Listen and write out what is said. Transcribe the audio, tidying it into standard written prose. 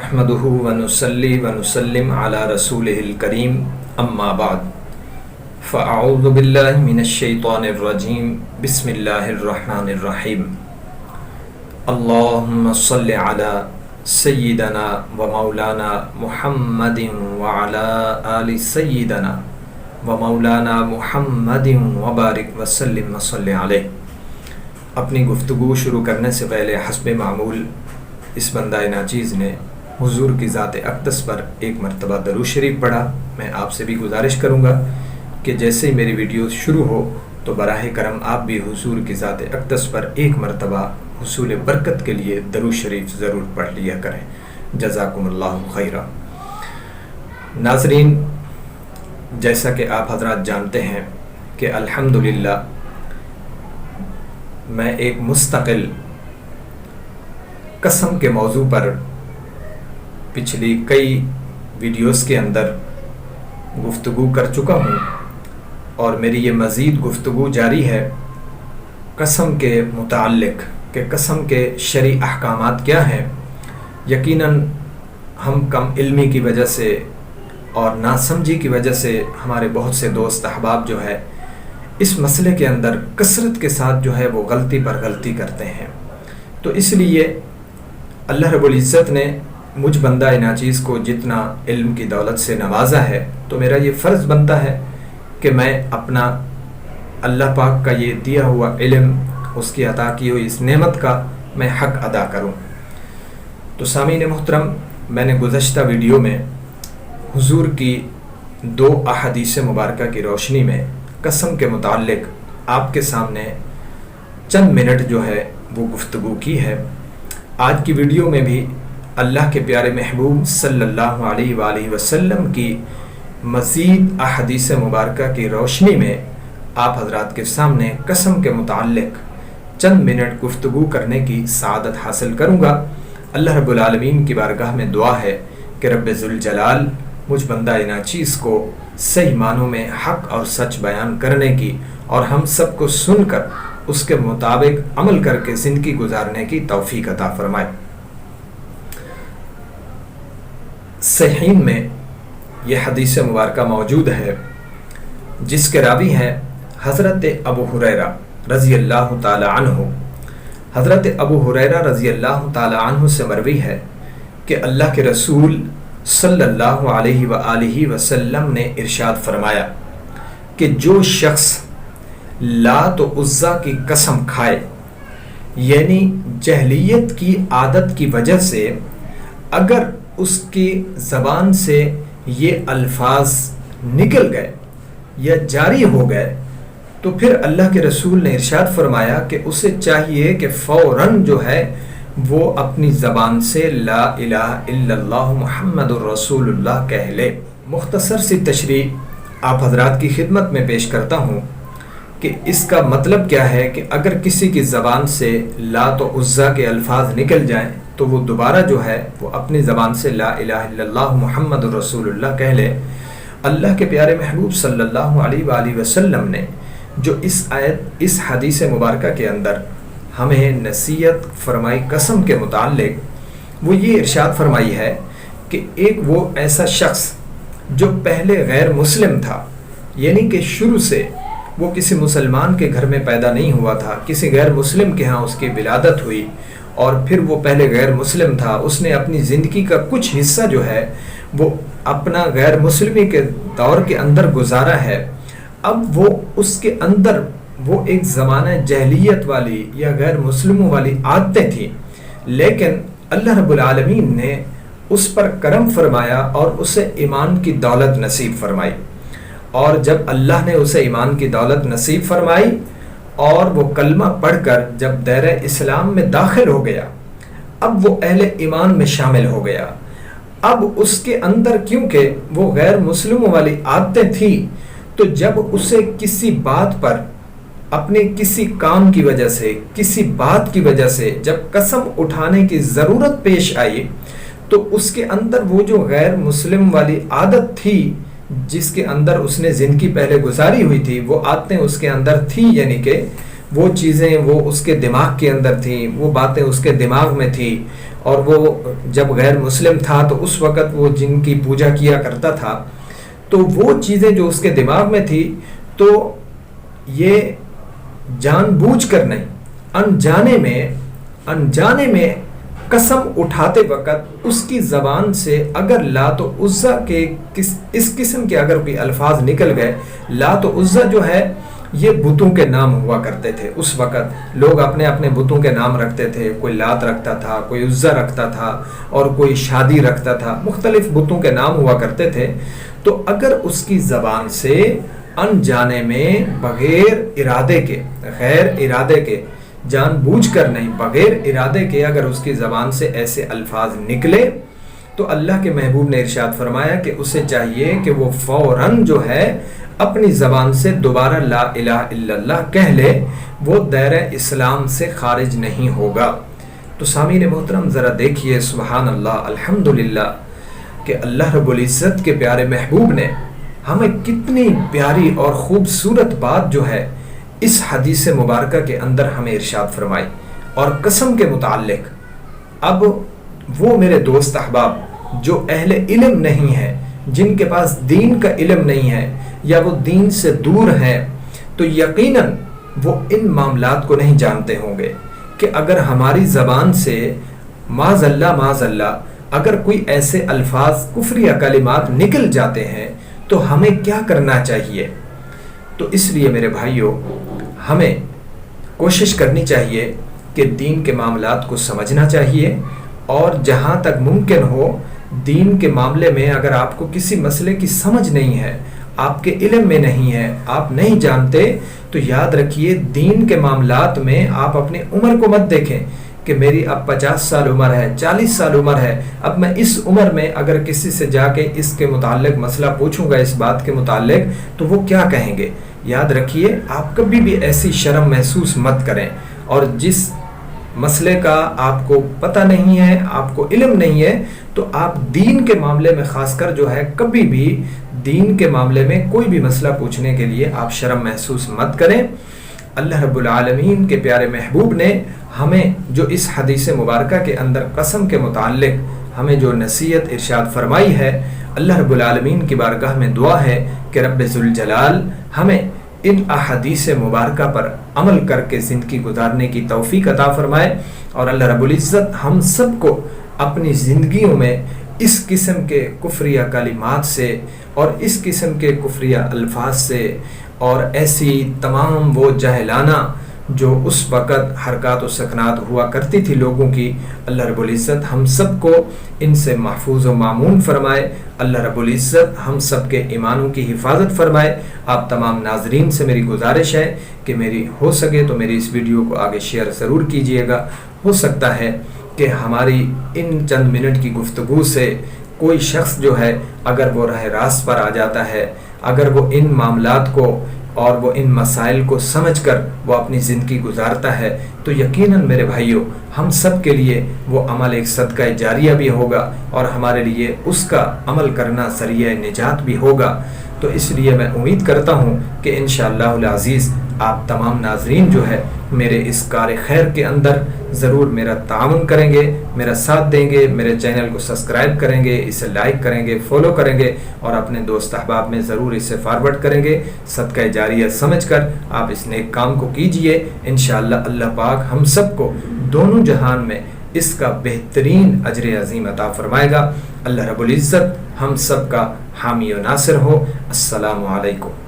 نحمده ونصلي ونسلم على رسوله الكريم اما بعد فاعوذ بالله من الشيطان الرجيم بسم الله الرحمن الرحيم اللهم صل على سيدنا ومولانا محمد وعلى آل سيدنا ومولانا محمد وبارک وسلم وصلی علیہ۔ اپنی گفتگو شروع کرنے سے پہلے حسب معمول اس بندہ ناچیز نے حضور کی ذات اقدس پر ایک مرتبہ درود شریف پڑھا۔ میں آپ سے بھی گزارش کروں گا کہ جیسے ہی میری ویڈیو شروع ہو تو براہ کرم آپ بھی حضور کی ذات اقدس پر ایک مرتبہ حصول برکت کے لیے درود شریف ضرور پڑھ لیا کریں۔ جزاکم اللہ خیرہ۔ ناظرین، جیسا کہ آپ حضرات جانتے ہیں کہ الحمدللہ میں ایک مستقل قسم کے موضوع پر پچھلی کئی ویڈیوز کے اندر گفتگو کر چکا ہوں، اور میری یہ مزید گفتگو جاری ہے قسم کے متعلق کہ قسم کے شرعی احکامات کیا ہیں۔ یقیناً ہم کم علمی کی وجہ سے اور ناسمجھی کی وجہ سے ہمارے بہت سے دوست احباب جو ہے اس مسئلے کے اندر کثرت کے ساتھ جو ہے وہ غلطی پر غلطی کرتے ہیں۔ تو اس لیے اللہ رب العزت نے مجھ بندہ ناچیز کو جتنا علم کی دولت سے نوازا ہے، تو میرا یہ فرض بنتا ہے کہ میں اپنا اللہ پاک کا یہ دیا ہوا علم، اس کی عطا کی ہوئی اس نعمت کا میں حق ادا کروں۔ تو سامعین محترم، میں نے گزشتہ ویڈیو میں حضور کی 2 احادیث مبارکہ کی روشنی میں قسم کے متعلق آپ کے سامنے چند منٹ جو ہے وہ گفتگو کی ہے۔ آج کی ویڈیو میں بھی اللہ کے پیارے محبوب صلی اللہ علیہ وآلہ وسلم کی مزید احادیث مبارکہ کی روشنی میں آپ حضرات کے سامنے قسم کے متعلق چند منٹ گفتگو کرنے کی سعادت حاصل کروں گا۔ اللہ رب العالمین کی بارگاہ میں دعا ہے کہ رب ذوالجلال مجھ بندہ ناچیز کو صحیح معنوں میں حق اور سچ بیان کرنے کی اور ہم سب کو سن کر اس کے مطابق عمل کر کے زندگی گزارنے کی توفیق عطا فرمائے۔ صحیحین میں یہ حدیث مبارکہ موجود ہے جس کے راوی ہیں حضرت ابو ہریرہ رضی اللہ تعالی عنہ۔ حضرت ابو ہریرہ رضی اللہ تعالی عنہ سے مروی ہے کہ اللہ کے رسول صلی اللہ علیہ وآلہ وسلم نے ارشاد فرمایا کہ جو شخص لات و عزیٰ کی قسم کھائے، یعنی جہلیت کی عادت کی وجہ سے اگر اس کی زبان سے یہ الفاظ نکل گئے یا جاری ہو گئے، تو پھر اللہ کے رسول نے ارشاد فرمایا کہ اسے چاہیے کہ فوراً جو ہے وہ اپنی زبان سے لا الہ الا اللہ محمد الرسول اللہ کہہ لے۔ مختصر سی تشریح آپ حضرات کی خدمت میں پیش کرتا ہوں کہ اس کا مطلب کیا ہے کہ اگر کسی کی زبان سے لات و عزیٰ کے الفاظ نکل جائیں تو وہ دوبارہ جو ہے وہ اپنی زبان سے لا الہ الا اللہ محمد الرسول اللہ کہہ لے۔ اللہ کے پیارے محبوب صلی اللہ علیہ وآلہ وسلم نے جو اس حدیث مبارکہ کے اندر ہمیں نصیحت فرمائی قسم کے متعلق، وہ یہ ارشاد فرمائی ہے کہ ایک وہ ایسا شخص جو پہلے غیر مسلم تھا، یعنی کہ شروع سے وہ کسی مسلمان کے گھر میں پیدا نہیں ہوا تھا، کسی غیر مسلم کے ہاں اس کی ولادت ہوئی، اور پھر وہ پہلے غیر مسلم تھا، اس نے اپنی زندگی کا کچھ حصہ جو ہے وہ اپنا غیر مسلمی کے دور کے اندر گزارا ہے۔ اب وہ اس کے اندر وہ ایک زمانہ جہلیت والی یا غیر مسلموں والی عادتیں تھیں، لیکن اللہ رب العالمین نے اس پر کرم فرمایا اور اسے ایمان کی دولت نصیب فرمائی۔ اور جب اللہ نے اسے ایمان کی دولت نصیب فرمائی اور وہ کلمہ پڑھ کر جب دائرہ اسلام میں داخل ہو گیا، اب وہ اہل ایمان میں شامل ہو گیا۔ اب اس کے اندر کیونکہ وہ غیر مسلموں والی عادتیں تھیں، تو جب اسے کسی بات پر اپنے کسی کام کی وجہ سے، کسی بات کی وجہ سے جب قسم اٹھانے کی ضرورت پیش آئی، تو اس کے اندر وہ جو غیر مسلم والی عادت تھی جس کے اندر اس نے زندگی پہلے گزاری ہوئی تھی، وہ عادتیں اس کے اندر تھیں، یعنی کہ وہ چیزیں وہ اس کے دماغ کے اندر تھیں، وہ باتیں اس کے دماغ میں تھیں، اور وہ جب غیر مسلم تھا تو اس وقت وہ جن کی پوجا کیا کرتا تھا، تو وہ چیزیں جو اس کے دماغ میں تھی، تو یہ جان بوجھ کر نہیں، انجانے میں قسم اٹھاتے وقت اس کی زبان سے اگر لات و عزا کے اس قسم کے اگر کوئی الفاظ نکل گئے. لات و عزا جو ہے یہ بتوں کے نام ہوا کرتے تھے. اس وقت لوگ اپنے اپنے بتوں کے نام رکھتے تھے. کوئی لات رکھتا تھا، کوئی عزا رکھتا تھا، اور کوئی شادی رکھتا تھا. مختلف بتوں کے نام ہوا کرتے تھے. تو اگر اس کی زبان سے انجانے میں بغیر ارادے کے، غیر ارادے کے، جان بوجھ کر نہیں، بغیر ارادے کے اگر اس کی زبان سے ایسے الفاظ نکلے، تو اللہ کے محبوب نے ارشاد فرمایا کہ اسے چاہیے کہ وہ فوراً جو ہے اپنی زبان سے دوبارہ لا الہ الا اللہ کہہ لے، وہ دائرہ اسلام سے خارج نہیں ہوگا. تو سامعین محترم ذرا دیکھیے، سبحان اللہ، الحمدللہ، کہ اللہ رب العزت کے پیارے محبوب نے ہمیں کتنی پیاری اور خوبصورت بات جو ہے اس حدیث مبارکہ کے اندر ہمیں ارشاد فرمائی. اور قسم کے متعلق اب وہ میرے دوست احباب جو اہل علم نہیں ہے، جن کے پاس دین کا علم نہیں ہے، یا وہ دین سے دور ہیں، تو یقیناً وہ ان معاملات کو نہیں جانتے ہوں گے کہ اگر ہماری زبان سے معاذ اللہ اگر کوئی ایسے الفاظ کفریہ کلمات نکل جاتے ہیں تو ہمیں کیا کرنا چاہیے. تو اس لیے میرے بھائیوں، ہمیں کوشش کرنی چاہیے کہ دین کے معاملات کو سمجھنا چاہیے، اور جہاں تک ممکن ہو دین کے معاملے میں اگر آپ کو کسی مسئلے کی سمجھ نہیں ہے، آپ کے علم میں نہیں ہے، آپ نہیں جانتے، تو یاد رکھیے دین کے معاملات میں آپ اپنی عمر کو مت دیکھیں کہ میری اب 50 سال عمر ہے، 40 سال عمر ہے، اب میں اس عمر میں اگر کسی سے جا کے اس کے متعلق مسئلہ پوچھوں گا، اس بات کے متعلق، تو وہ کیا کہیں گے. یاد رکھیے آپ کبھی بھی ایسی شرم محسوس مت کریں، اور جس مسئلے کا آپ کو پتہ نہیں ہے، آپ کو علم نہیں ہے، تو آپ دین کے معاملے میں خاص کر جو ہے کبھی بھی دین کے معاملے میں کوئی بھی مسئلہ پوچھنے کے لیے آپ شرم محسوس مت کریں. اللہ رب العالمین کے پیارے محبوب نے ہمیں جو اس حدیث مبارکہ کے اندر قسم کے متعلق ہمیں جو نصیحت ارشاد فرمائی ہے، اللہ رب العالمین کی بارگاہ میں دعا ہے کہ رب ذوالجلال ہمیں ان احادیث مبارکہ پر عمل کر کے زندگی گزارنے کی توفیق عطا فرمائے، اور اللہ رب العزت ہم سب کو اپنی زندگیوں میں اس قسم کے کفریہ کلمات سے اور اس قسم کے کفریہ الفاظ سے اور ایسی تمام وہ جاہلانہ جو اس وقت حرکات و سکنات ہوا کرتی تھی لوگوں کی، اللہ رب العزت ہم سب کو ان سے محفوظ و معمون فرمائے. اللہ رب العزت ہم سب کے ایمانوں کی حفاظت فرمائے. آپ تمام ناظرین سے میری گزارش ہے کہ میری ہو سکے تو میری اس ویڈیو کو آگے شیئر ضرور کیجئے گا. ہو سکتا ہے کہ ہماری ان چند منٹ کی گفتگو سے کوئی شخص جو ہے اگر وہ راہ راست پر آ جاتا ہے، اگر وہ ان معاملات کو اور وہ ان مسائل کو سمجھ کر وہ اپنی زندگی گزارتا ہے، تو یقیناً میرے بھائیوں ہم سب کے لیے وہ عمل ایک صدقہ جاریہ بھی ہوگا، اور ہمارے لیے اس کا عمل کرنا ذریعہ نجات بھی ہوگا. تو اس لیے میں امید کرتا ہوں کہ انشاءاللہ العزیز آپ تمام ناظرین جو ہے میرے اس کار خیر کے اندر ضرور میرا تعاون کریں گے، میرا ساتھ دیں گے، میرے چینل کو سبسکرائب کریں گے، اسے لائک کریں گے، فالو کریں گے، اور اپنے دوست احباب میں ضرور اسے فارورڈ کریں گے. صدقہ جاریہ سمجھ کر آپ اس نیک کام کو کیجئے. انشاءاللہ اللہ پاک ہم سب کو دونوں جہان میں اس کا بہترین اجر عظیم عطا فرمائے گا. اللہ رب العزت ہم سب کا حامی و ناصر ہو. السلام علیکم.